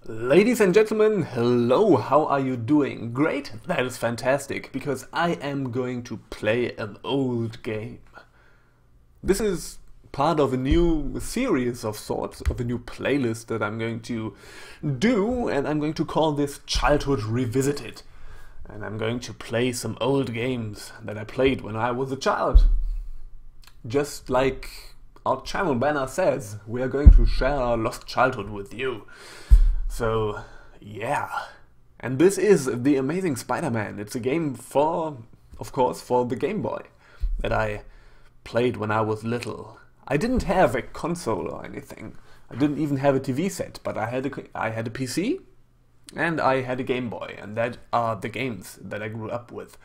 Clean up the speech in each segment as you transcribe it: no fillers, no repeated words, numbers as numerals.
Ladies and gentlemen, hello, how are you doing? Great? That is fantastic, because I am going to play an old game. This is part of a new series of sorts, of a new playlist that I'm going to do, and I'm going to call this Childhood Revisited. And I'm going to play some old games that I played when I was a child. Just like our channel banner says, we are going to share our lost childhood with you. So, yeah. And this is The Amazing Spider-Man. It's a game of course, for the Game Boy that I played when I was little. I didn't have a console or anything. I didn't even have a TV set, but I had a PC and I had a Game Boy, and that are the games that I grew up with.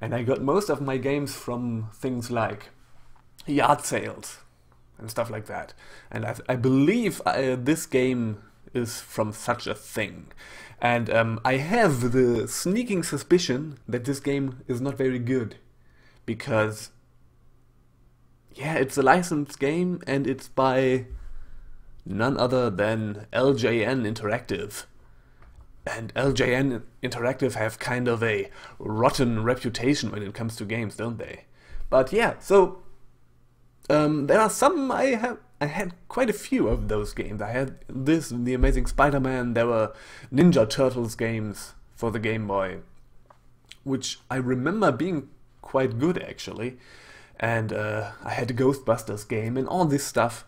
And I got most of my games from things like yard sales and stuff like that. And I believe this game is from such a thing. And I have the sneaking suspicion that this game is not very good. Because, yeah, it's a licensed game and it's by none other than LJN Interactive. And LJN Interactive have kind of a rotten reputation when it comes to games, don't they? But yeah, so there are some I had quite a few of those games. I had this, The Amazing Spider-Man, there were Ninja Turtles games for the Game Boy, which I remember being quite good actually. And I had a Ghostbusters game and all this stuff,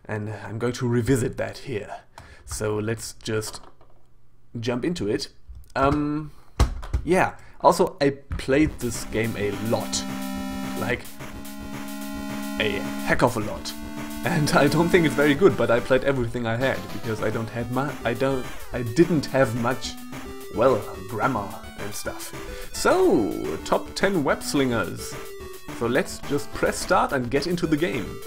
and I'm going to revisit that here. So let's just jump into it. Yeah, also I played this game a lot, like a heck of a lot. And I don't think it's very good, but I played everything I had because I didn't have much, well, grammar and stuff. So, top 10 web slingers. So let's just press start and get into the game.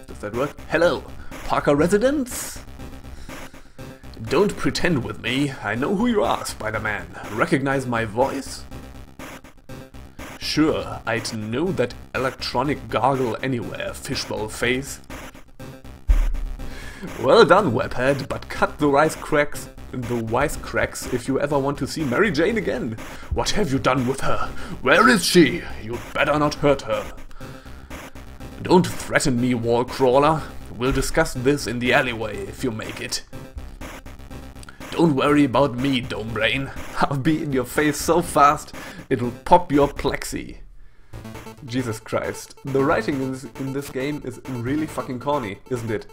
Does that work? Hello, Parker residents? Don't pretend with me. I know who you are, Spider-Man. Recognize my voice? Sure, I'd know that electronic gargle anywhere, fishbowl face. Well done, webhead, but cut the wisecracks if you ever want to see Mary Jane again. What have you done with her? Where is she? You'd better not hurt her. Don't threaten me, wall crawler. We'll discuss this in the alleyway if you make it. Don't worry about me, dome brain. I'll be in your face so fast, it'll pop your plexi. Jesus Christ. The writing in this game is really fucking corny, isn't it?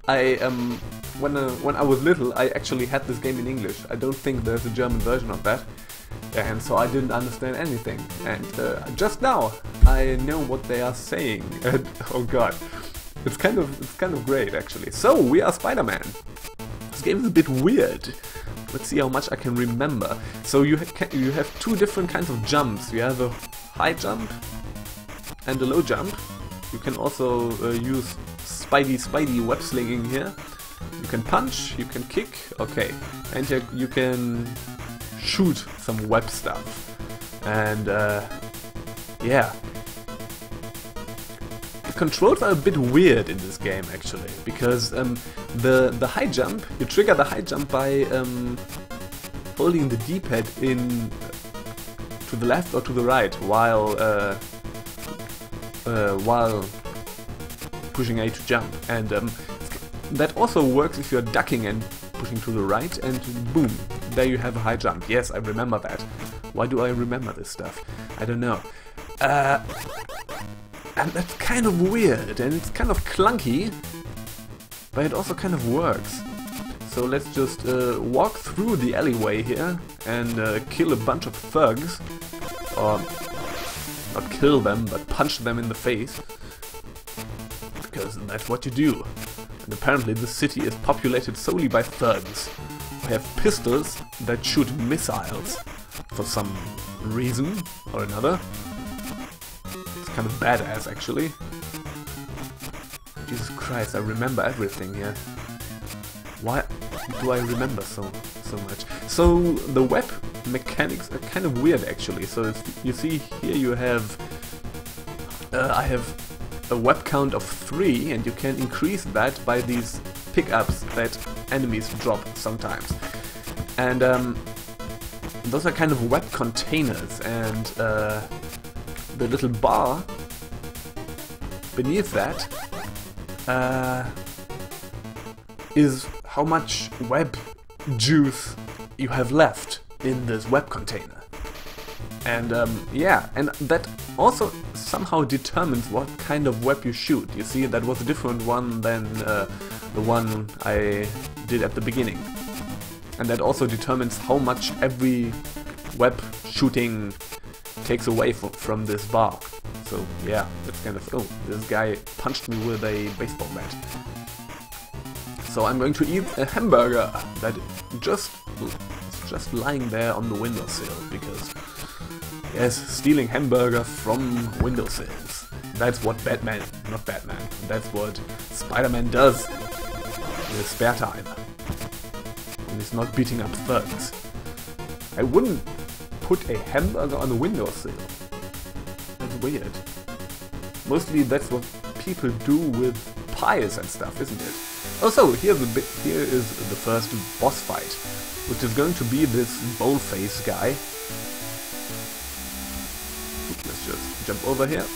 When I was little, I actually had this game in English. I don't think there's a German version of that. And so I didn't understand anything. And just now, I know what they are saying. And, oh god. It's kind of great, actually. So, we are Spider-Man. This game is a bit weird. Let's see how much I can remember. So you have two different kinds of jumps. You have a high jump and a low jump. You can also use Spidey web slinging here. You can punch, you can kick, okay. And you can shoot some web stuff. And yeah. The controls are a bit weird in this game actually, because the high jump, you trigger the high jump by holding the D-pad in to the left or to the right while pushing A to jump, and that also works if you're ducking and pushing to the right, and boom, there you have a high jump. Yes, I remember that. Why do I remember this stuff? I don't know. And that's kind of weird, and it's kind of clunky, but it also kind of works. So let's just walk through the alleyway here and kill a bunch of thugs. Or not kill them, but punch them in the face. Because that's what you do. And apparently this city is populated solely by thugs who have pistols that shoot missiles for some reason or another. It's kind of badass, actually. Jesus Christ, I remember everything here. Why do I remember so much? So the web mechanics are kind of weird, actually. So you see here you have I have a web count of 3, and you can increase that by these pickups that enemies drop sometimes. And those are kind of web containers, and the little bar beneath that is how much web juice you have left in this web container. And yeah, and that also somehow determines what kind of web you shoot. You see, that was a different one than the one I did at the beginning. And that also determines how much every web shooting takes away from this bar. So yeah, it's kind of, oh, this guy punched me with a baseball bat. So I'm going to eat a hamburger that just lying there on the windowsill, because yes, stealing hamburger from windowsills. That's what Batman, not Batman, that's what Spider-Man does in his spare time. And he's not beating up thugs. I wouldn't put a hamburger on a windowsill. That's weird. Mostly that's what people do with pies and stuff, isn't it? Also, here is the first boss fight, which is going to be this bowl-face guy. Let's just jump over here.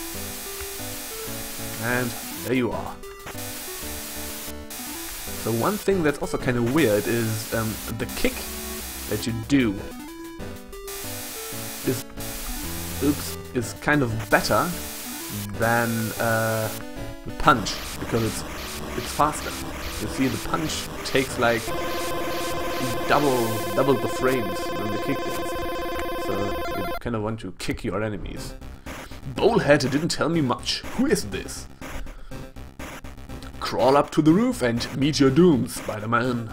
And there you are. So one thing that's also kind of weird is the kick that you do is kind of better than the punch, because it's faster. You see, the punch takes like double the frames than the kick does. So you kind of want to kick your enemies. Bowlhead didn't tell me much. Who is this? Crawl up to the roof and meet your doom, Spider-Man.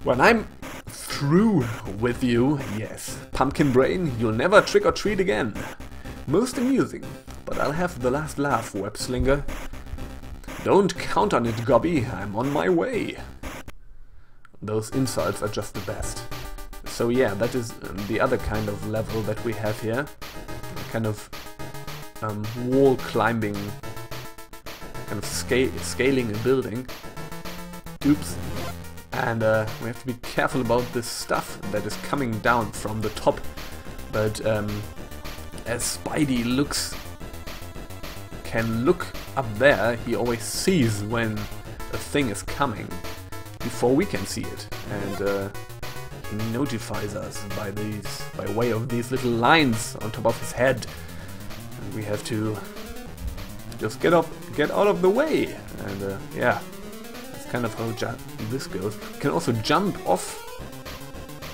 When I'm through with you, yes, Pumpkin Brain, you'll never trick or treat again. Most amusing, but I'll have the last laugh, Web Slinger. Don't count on it, Gobby, I'm on my way. Those insults are just the best. So yeah, that is the other kind of level that we have here. Kind of wall climbing, kind of scaling a building. Oops. And we have to be careful about this stuff that is coming down from the top. But as Spidey can look up there, he always sees when a thing is coming before we can see it, and he notifies us by way of these little lines on top of his head, and we have to just get out of the way. And yeah, that's kind of how this goes. You can also jump off,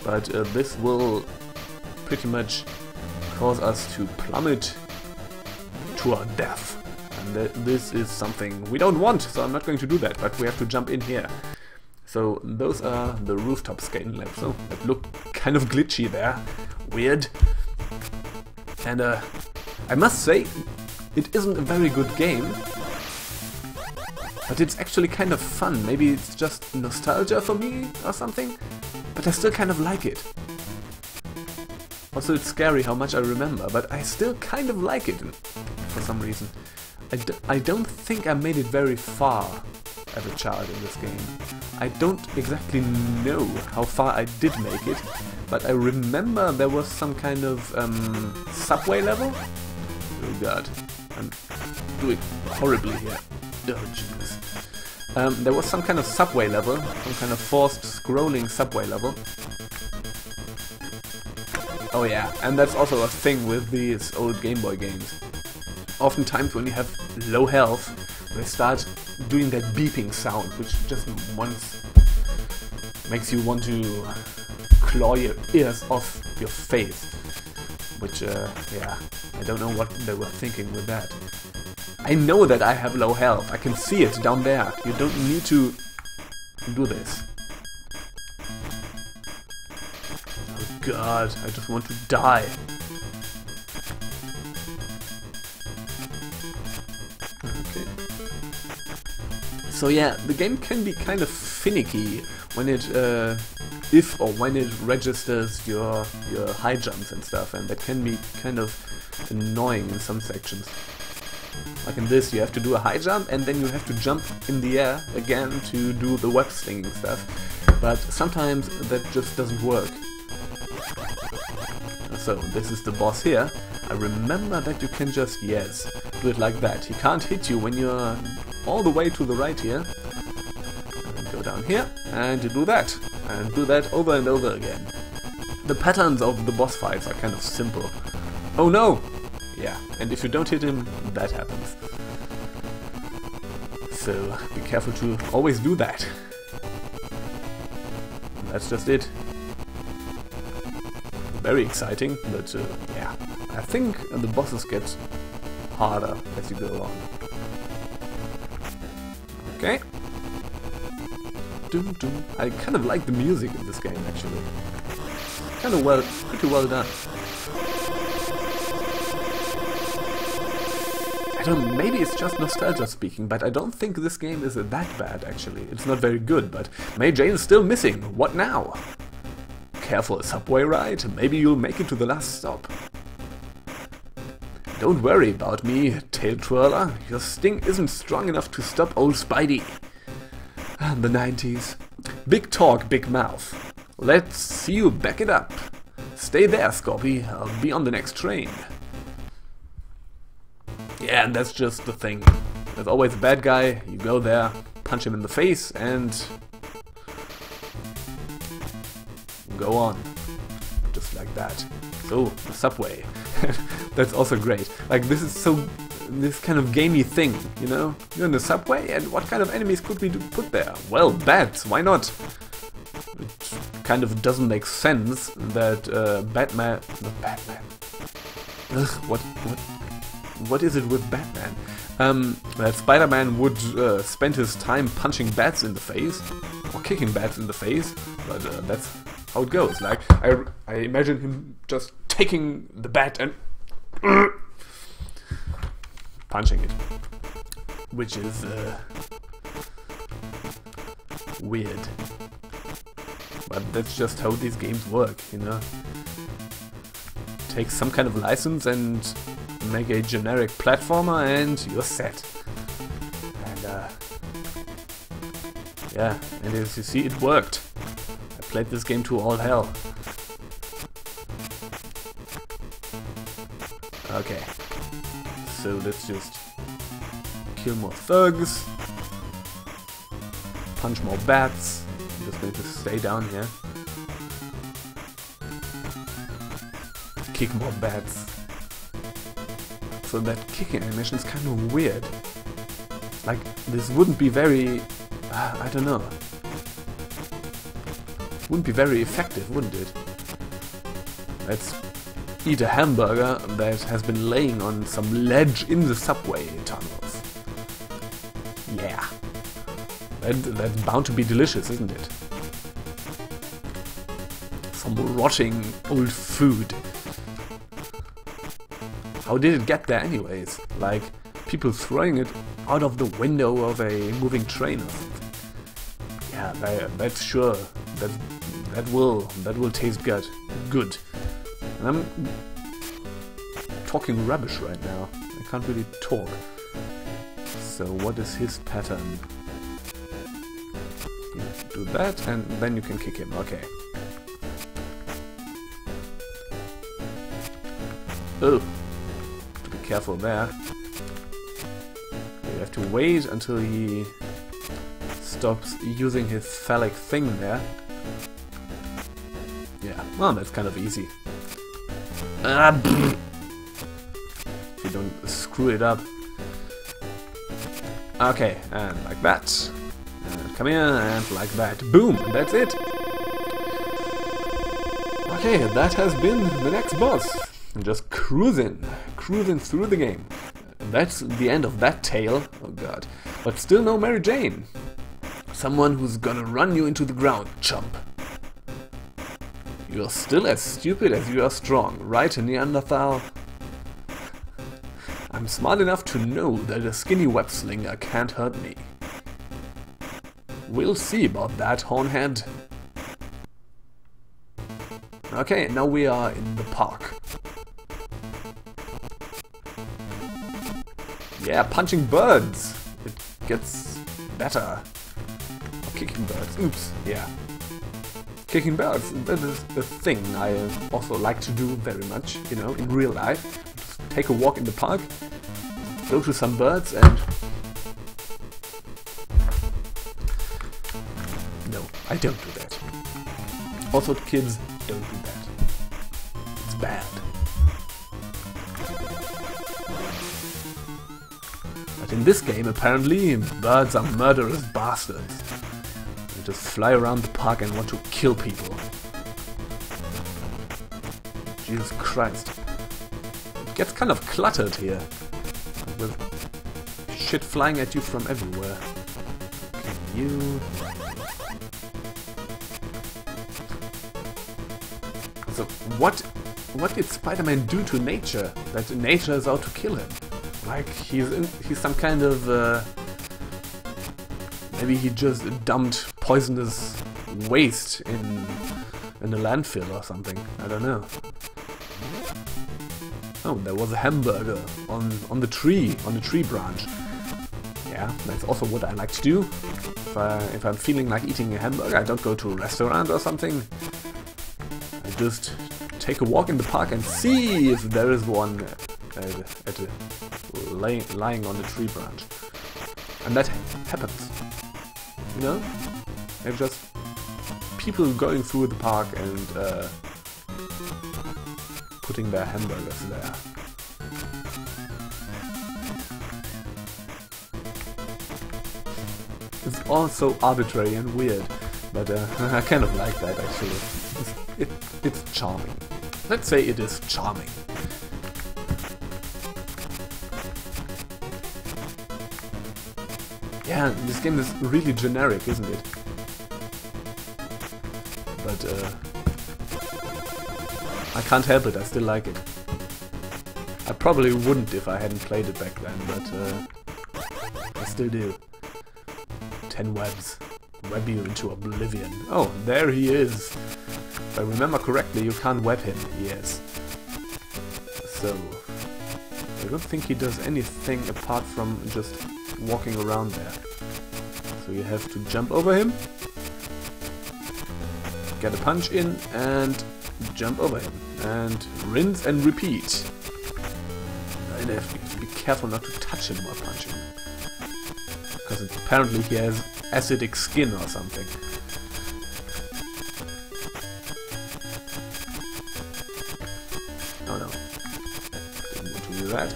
but this will pretty much cause us to plummet to our death. And this is something we don't want, so I'm not going to do that, but we have to jump in here. So those are the rooftop scaling levels. So that looked kind of glitchy there. Weird. And I must say, it isn't a very good game, but it's actually kind of fun. Maybe it's just nostalgia for me or something, but I still kind of like it. Also, it's scary how much I remember, but I still kind of like it for some reason. I don't think I made it very far as a child in this game. I don't exactly know how far I did make it, but I remember there was some kind of subway level. Oh god, I'm doing horribly here. Oh jeez. There was some kind of subway level, some kind of forced scrolling subway level. Oh yeah, and that's also a thing with these old Game Boy games. Oftentimes when you have low health, they start doing that beeping sound, which just once makes you want to claw your ears off your face. Which, yeah, I don't know what they were thinking with that. I know that I have low health, I can see it down there. You don't need to do this. Oh god, I just want to die. Okay. So yeah, the game can be kind of finicky when it, if or when it registers your high jumps and stuff, and that can be kind of annoying in some sections. Like in this, you have to do a high jump and then you have to jump in the air again to do the web slinging stuff. But sometimes that just doesn't work. So this is the boss here. I remember that you can just, yes, do it like that. He can't hit you when you're all the way to the right here. And go down here and you do that. And do that over and over again. The patterns of the boss fights are kind of simple. Oh no! Yeah, and if you don't hit him, that happens. So be careful to always do that. And that's just it. Very exciting, but yeah, I think the bosses get harder as you go along. Okay. Doom, doom. I kind of like the music in this game actually. Kind of pretty well done. I don't know, maybe it's just nostalgia speaking, but I don't think this game is that bad actually. It's not very good, but Mary Jane is still missing. What now? Careful, subway ride? Maybe you'll make it to the last stop. Don't worry about me, tail twirler. Your sting isn't strong enough to stop old Spidey. The 90s. Big talk, big mouth. Let's see you back it up. Stay there, Scorpy. I'll be on the next train. Yeah, and that's just the thing. There's always a bad guy. You go there, punch him in the face, and go on. Just like that. So, the subway. That's also great. Like, this is so... this kind of gamey thing, you know? You're in the subway, and what kind of enemies could we put there? Well, bats, why not? It kind of doesn't make sense that Batman... Not Batman. Ugh, what is it with Batman? That Spider-Man would spend his time punching bats in the face, or kicking bats in the face, but that's how it goes. Like, I imagine him just taking the bat and punching it, which is weird. But that's just how these games work, you know? Take some kind of license and make a generic platformer and you're set. And yeah, and as you see, it worked. I played this game to all hell. Okay, so let's just kill more thugs, punch more bats. I'm just going to stay down here. Kick more bats. So that kicking animation is kind of weird. Like, this wouldn't be very... I don't know. Wouldn't be very effective, wouldn't it? Let's eat a hamburger that has been laying on some ledge in the subway tunnels. Yeah. That's bound to be delicious, isn't it? Some rotting old food. How did it get there anyways? Like, people throwing it out of the window of a moving train or something. Yeah, that's sure. That will taste good. Good. And I'm talking rubbish right now. I can't really talk. So what is his pattern? You do that and then you can kick him. Okay. Oh. Careful there. You have to wait until he stops using his phallic thing there. Yeah, well, that's kind of easy. If you don't screw it up. Okay, and like that. And come here, and like that. Boom, and that's it. Okay, that has been the next boss. And just cruising through the game. That's the end of that tale. Oh god. But still no Mary Jane. Someone who's gonna run you into the ground, chump. You're still as stupid as you are strong, right, Neanderthal? I'm smart enough to know that a skinny web slinger can't hurt me. We'll see about that, Hornhead. Okay, now we are in the park. Yeah, punching birds. It gets better. Or kicking birds. Oops. Yeah. Kicking birds. That is a thing I also like to do very much, you know, in real life. Just take a walk in the park, go to some birds and... No, I don't do that. Also, kids, don't do that. It's bad. But in this game, apparently, birds are murderous bastards. They just fly around the park and want to kill people. Jesus Christ. It gets kind of cluttered here. With shit flying at you from everywhere. Can you... So, what did Spider-Man do to nature? That nature is out to kill him? Like, he's some kind of... maybe he just dumped poisonous waste in a landfill or something. I don't know. Oh, there was a hamburger on the tree branch. Yeah, that's also what I like to do. If I'm feeling like eating a hamburger, I don't go to a restaurant or something. I just take a walk in the park and see if there is one lying on the tree branch. And that happens. You know? They're just people going through the park and putting their hamburgers there. It's all so arbitrary and weird, but I kind of like that actually. It's charming. Let's say it is charming. Yeah, this game is really generic, isn't it? But I can't help it, I still like it. I probably wouldn't if I hadn't played it back then, but I still do. 10 webs. Web you into oblivion. Oh, there he is. If I remember correctly, you can't web him. Yes. So, I don't think he does anything apart from just walking around there. So you have to jump over him, get a punch in, and jump over him. And rinse and repeat. And you have to be careful not to touch him while punching him. Because apparently he has acidic skin or something. Oh no. Didn't want to do that.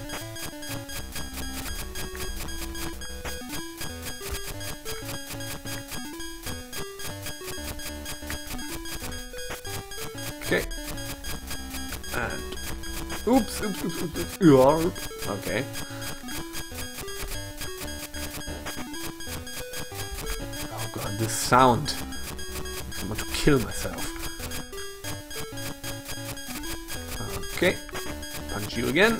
Okay. And... Oops. Okay. Oh god, this sound. I want to kill myself. Okay. Punch you again.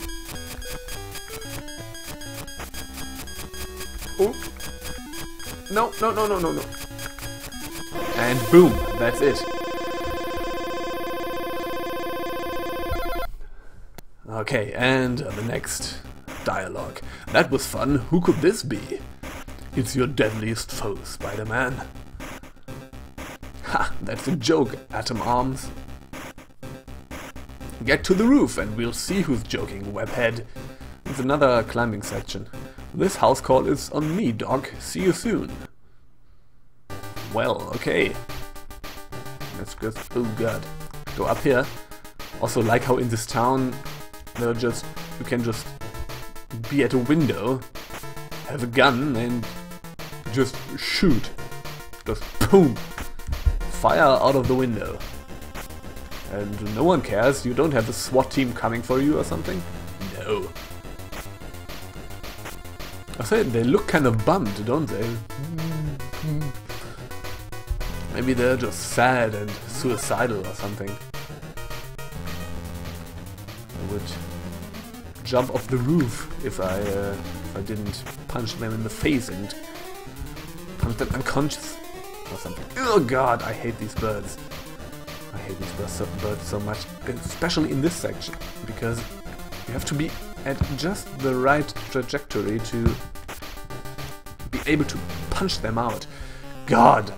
Oh. No. And boom, that's it. Okay, and the next dialogue. That was fun. Who could this be? It's your deadliest foe, Spider-Man. Ha, that's a joke, Atom Arms. Get to the roof and we'll see who's joking, Webhead. It's another climbing section. This house call is on me, Doc. See you soon. Well, okay. Let's just... oh god. Go up here. Also like how in this town... you can just be at a window, have a gun, and just shoot. Just boom! Fire out of the window. And no one cares, you don't have a SWAT team coming for you or something? No. I say they look kind of bummed, don't they? Maybe they're just sad and suicidal or something. I would jump off the roof if I didn't punch them in the face and punch them unconscious or something. Oh god, I hate these birds. I hate these birds so much, especially in this section, because you have to be at just the right trajectory to be able to punch them out. God!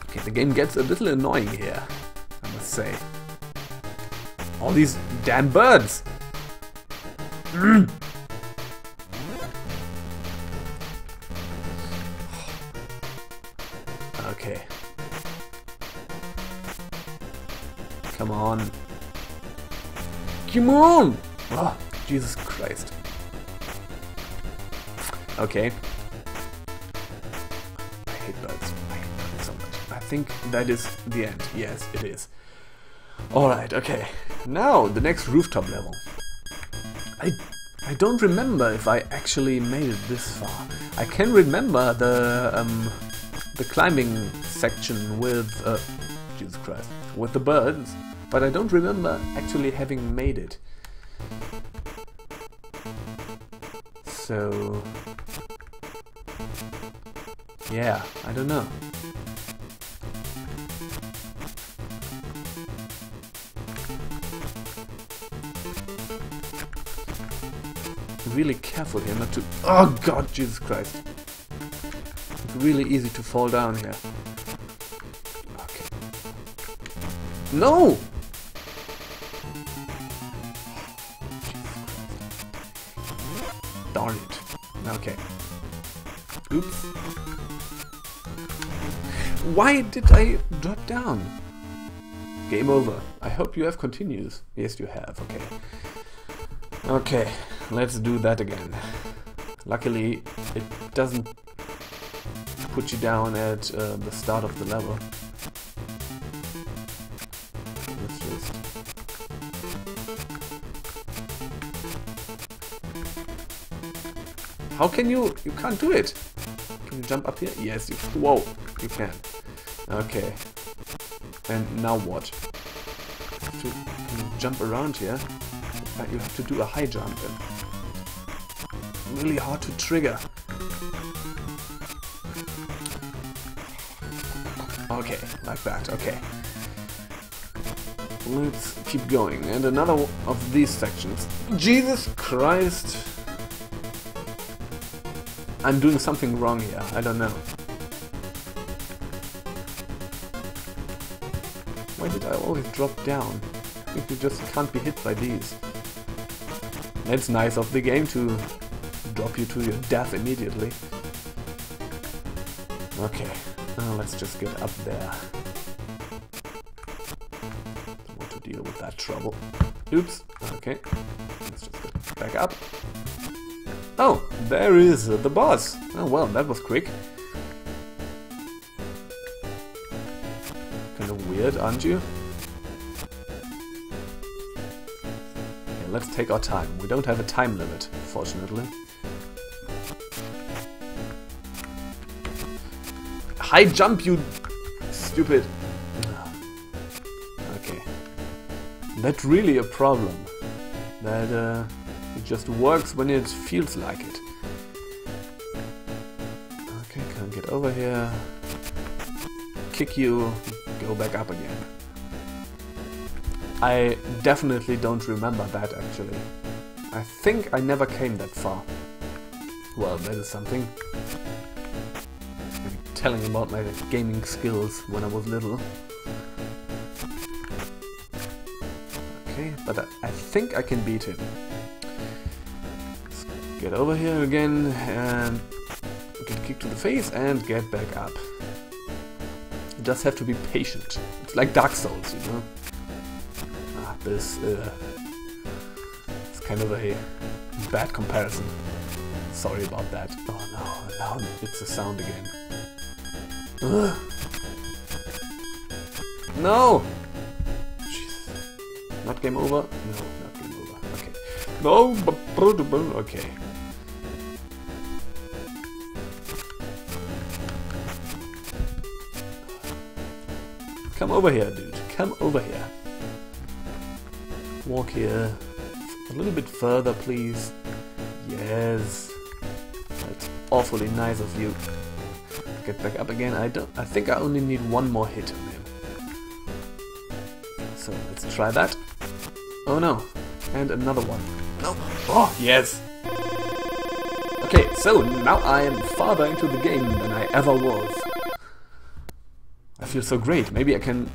Okay, the game gets a little annoying here, I must say. All these damn birds! Okay. Come on. Come on! Oh, Jesus Christ. Okay. I hate birds. I hate birds so much. I think that is the end. Yes, it is. Alright, okay. Now, the next rooftop level. I don't remember if I actually made it this far. I can remember the climbing section with Jesus Christ, with the birds, but I don't remember actually having made it. So yeah, I don't know. Really careful here not to... Oh God, Jesus Christ. It's really easy to fall down here. Okay. No! Darn it. Okay. Oops. Why did I drop down? Game over. I hope you have continues. Yes, you have. Okay. Okay, let's do that again. Luckily, it doesn't put you down at the start of the level. Let's just... How can you... You can't do it! Can you jump up here? Yes, you... Whoa! You can. Okay. And now what? Can you jump around here? You have to do a high jump and really hard to trigger. Okay, like that, okay. Let's keep going. And another of these sections. Jesus Christ! I'm doing something wrong here, I don't know. Why did I always drop down? I think you just can't be hit by these. It's nice of the game to drop you to your death immediately. Okay, now let's just get up there. Don't want to deal with that trouble. Oops, okay. Let's just get back up. Oh, there is the boss. Oh well, that was quick. Kind of weird, aren't you? Let's take our time. We don't have a time limit, fortunately. High jump, you stupid... Okay. That's really a problem. That it just works when it feels like it. Okay, can't get over here. Kick you, go back up again. I definitely don't remember that, actually. I think I never came that far. Well, that is something. Maybe telling about my gaming skills when I was little. Okay, but I think I can beat him. Let's get over here again and get kicked to the face and get back up. You just have to be patient. It's like Dark Souls, you know? This is kind of a bad comparison. Sorry about that. Oh no, now it's a sound again. Ugh. No! Jesus. Not game over? No, not game over. Okay. No, okay. Come over here, dude. Come over here. Walk here a little bit further, please. Yes, that's awfully nice of you. Get back up again. I think I only need one more hit on him. So let's try that. Oh no, And another one. No. Oh, yes. Okay, so now I am farther into the game than I ever was. I feel so great. Maybe I can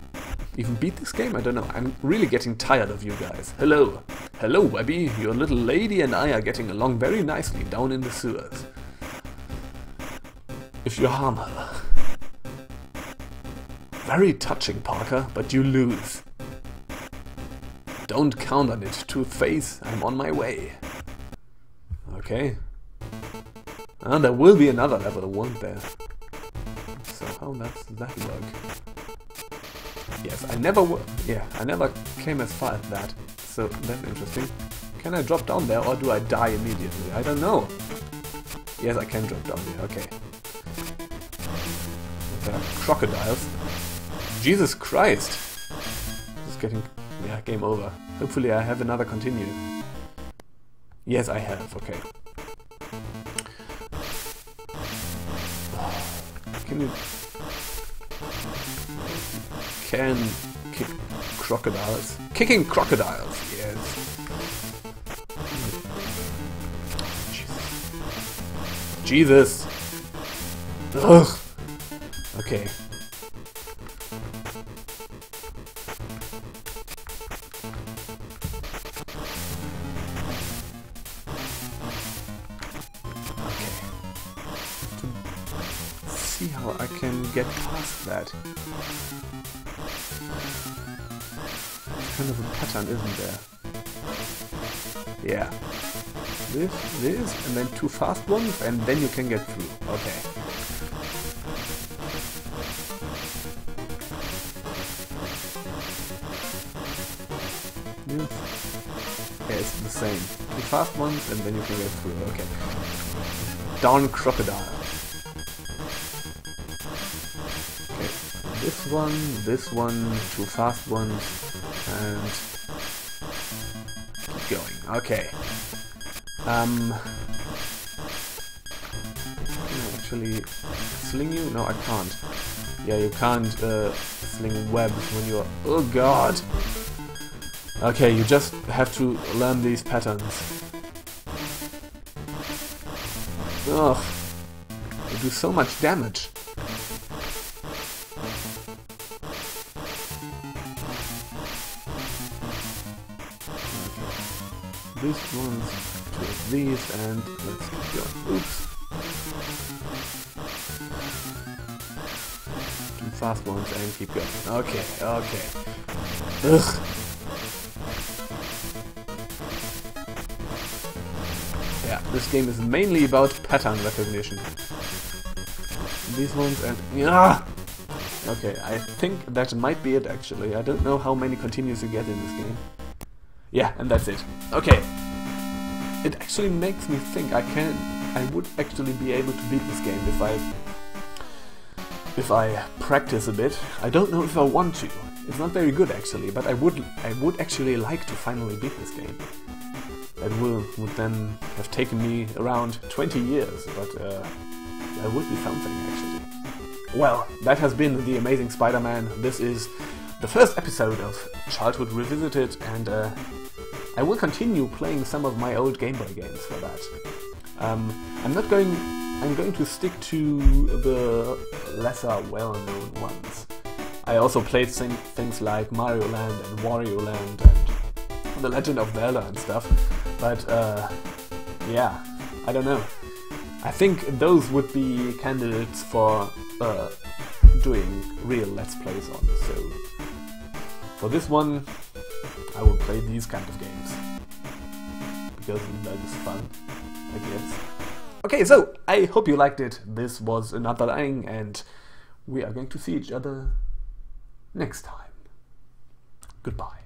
even beat this game? I don't know. I'm really getting tired of you guys. Hello. Hello, Webby. Your little lady and I are getting along very nicely down in the sewers. If you harm her. Very touching, Parker, but you lose. Don't count on it, Toothface. I'm on my way. Okay. And there will be another level, won't there? So how does that work? Yes, I never came as far as that. So that's interesting. Can I drop down there or do I die immediately? I don't know. Yes, I can drop down there. Okay. There are crocodiles. Jesus Christ! It's getting... yeah, game over. Hopefully I have another continue. Yes, I have. Okay. Can you... can kick crocodiles? Kicking crocodiles! Yes. Jesus! Ugh! Okay. See how I can get past that. Kind of a pattern, isn't there? Yeah. This, and then two fast ones, and then you can get through. Okay. Yeah, it's the same. Two fast ones, and then you can get through. Okay. Darn crocodile. This one, two fast ones, and keep going. Okay. Can I actually sling you? No, I can't. Yeah, you can't sling webs when you're... oh god! Okay, you just have to learn these patterns. Ugh. They do so much damage. This one's two of these, and let's keep going. Oops. Two fast ones and keep going. Okay, okay. Ugh. Yeah, this game is mainly about pattern recognition. These ones and... yeah. Okay, I think that might be it actually. I don't know how many continues you get in this game. Yeah, and that's it. Okay. It actually makes me think I would actually be able to beat this game if I practice a bit. I don't know if I want to. It's not very good actually, but I would actually like to finally beat this game. It would then have taken me around 20 years, but that would be something actually. Well, that has been The Amazing Spider-Man. This is the first episode of Childhood Revisited, and I will continue playing some of my old Game Boy games for that. I'm going to stick to the lesser well-known ones. I also played things like Mario Land and Wario Land and The Legend of Zelda and stuff, but yeah, I don't know. I think those would be candidates for doing real Let's Plays on, so for this one I will play these kind of games, because that is fun, I guess. Okay, so I hope you liked it. This was Another Lying, and we are going to see each other next time. Goodbye.